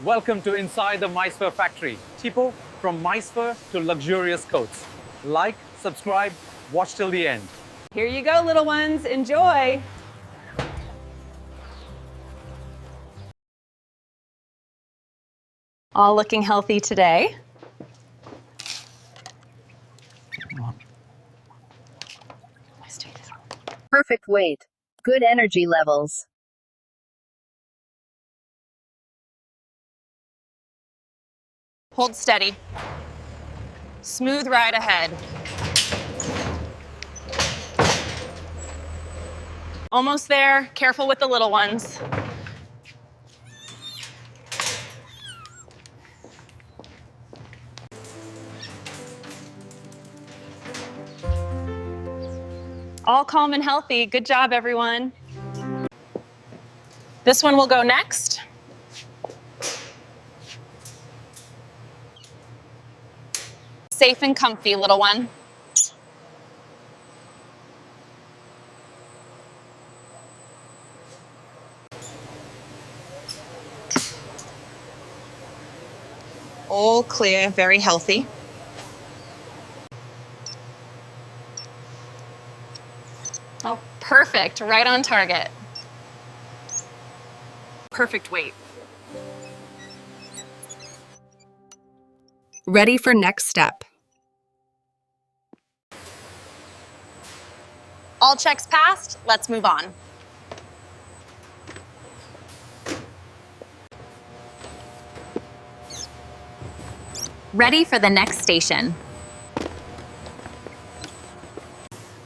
Welcome to Inside the MySphere Factory. Tipo, from MySphere to luxurious coats. Like, subscribe, watch till the end. Here you go, little ones. Enjoy. All looking healthy today. Perfect weight. Good energy levels. Hold steady. Smooth ride ahead. Almost there. Careful with the little ones. All calm and healthy. Good job, everyone. This one will go next. Safe and comfy, little one. All clear, very healthy. Oh, perfect, right on target. Perfect weight. Ready for next step. All checks passed, let's move on. Ready for the next station.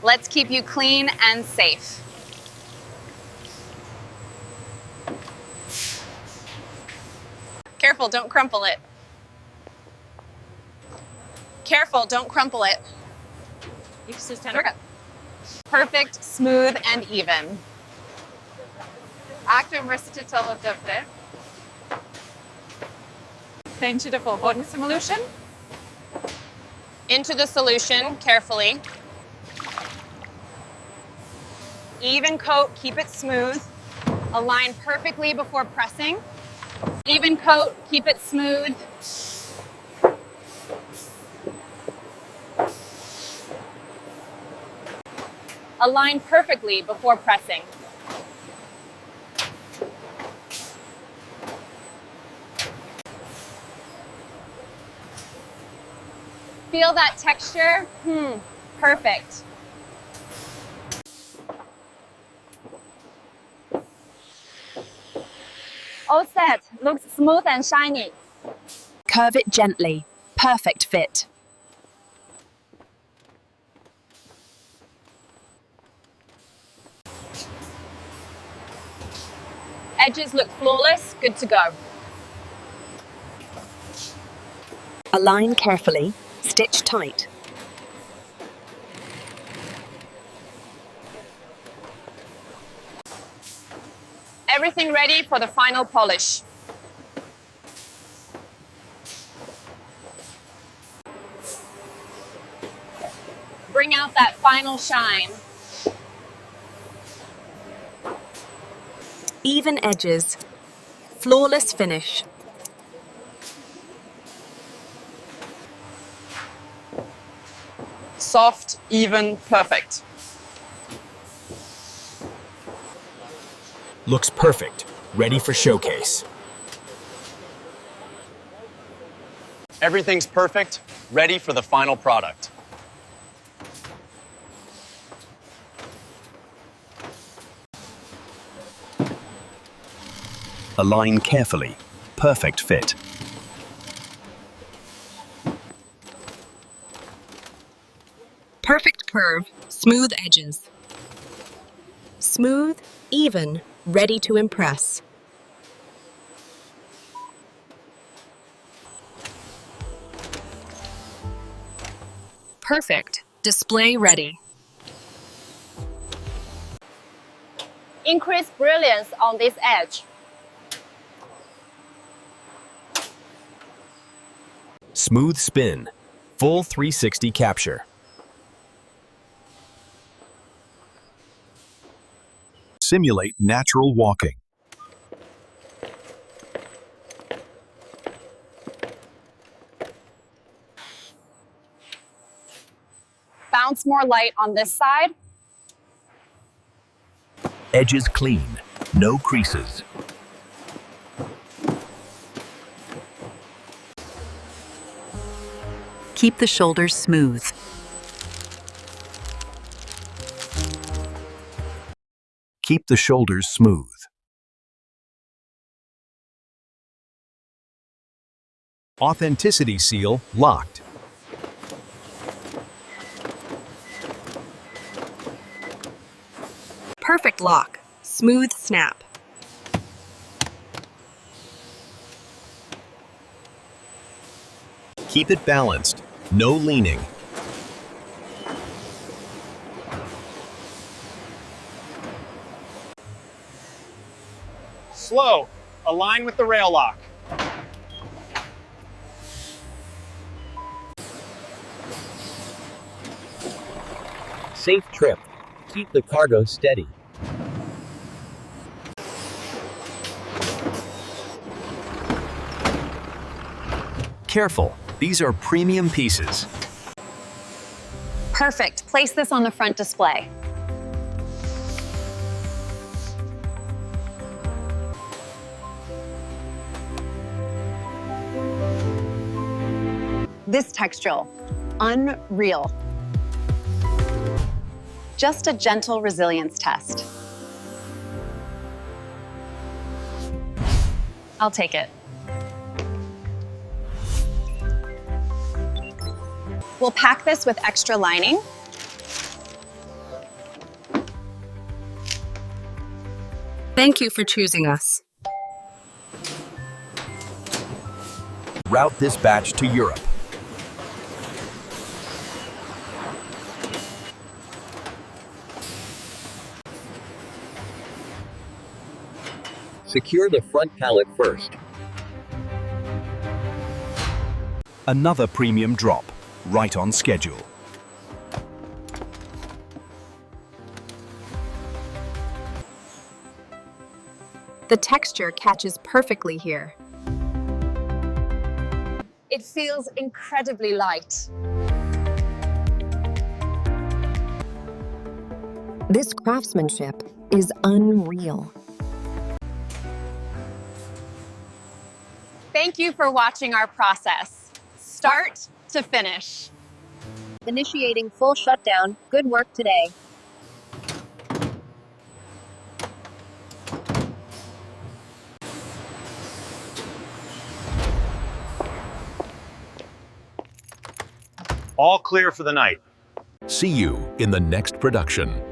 Let's keep you clean and safe. Careful, don't crumple it. Careful, don't crumple it. Perfect, smooth, and even. Aktiv recital dövde. Thank for body simulation. Into the solution, carefully. Even coat, keep it smooth. Align perfectly before pressing. Even coat, keep it smooth. Align perfectly before pressing. Feel that texture? Perfect. All set. Looks smooth and shiny. Curve it gently. Perfect fit. Edges look flawless. Good to go. Align carefully. Stitch tight. Everything ready for the final polish. Bring out that final shine. Even edges. Flawless finish. Soft, even, perfect. Looks perfect, ready for showcase. Everything's perfect, ready for the final product. Align carefully. Perfect fit. Perfect curve. Smooth edges. Smooth, even, ready to impress. Perfect. Display ready. Increase brilliance on this edge. Smooth spin. Full 360 capture. Simulate natural walking. ounce more light on this side. Edges clean, no creases. Keep the shoulders smooth. Keep the shoulders smooth. Authenticity seal locked. Perfect lock. Smooth snap. Keep it balanced, no leaning. Slow. Align with the rail lock. Safe trip. Keep the cargo steady. Careful, these are premium pieces. Perfect. Place this on the front display. This textile, unreal. Just a gentle resilience test. I'll take it. We'll pack this with extra lining. Thank you for choosing us. Route this batch to Europe. Secure the front pallet first. Another premium drop, right on schedule. The texture catches perfectly here. It feels incredibly light. This craftsmanship is unreal. Thank you for watching our process, start to finish. Initiating full shutdown. Good work today. All clear for the night. See you in the next production.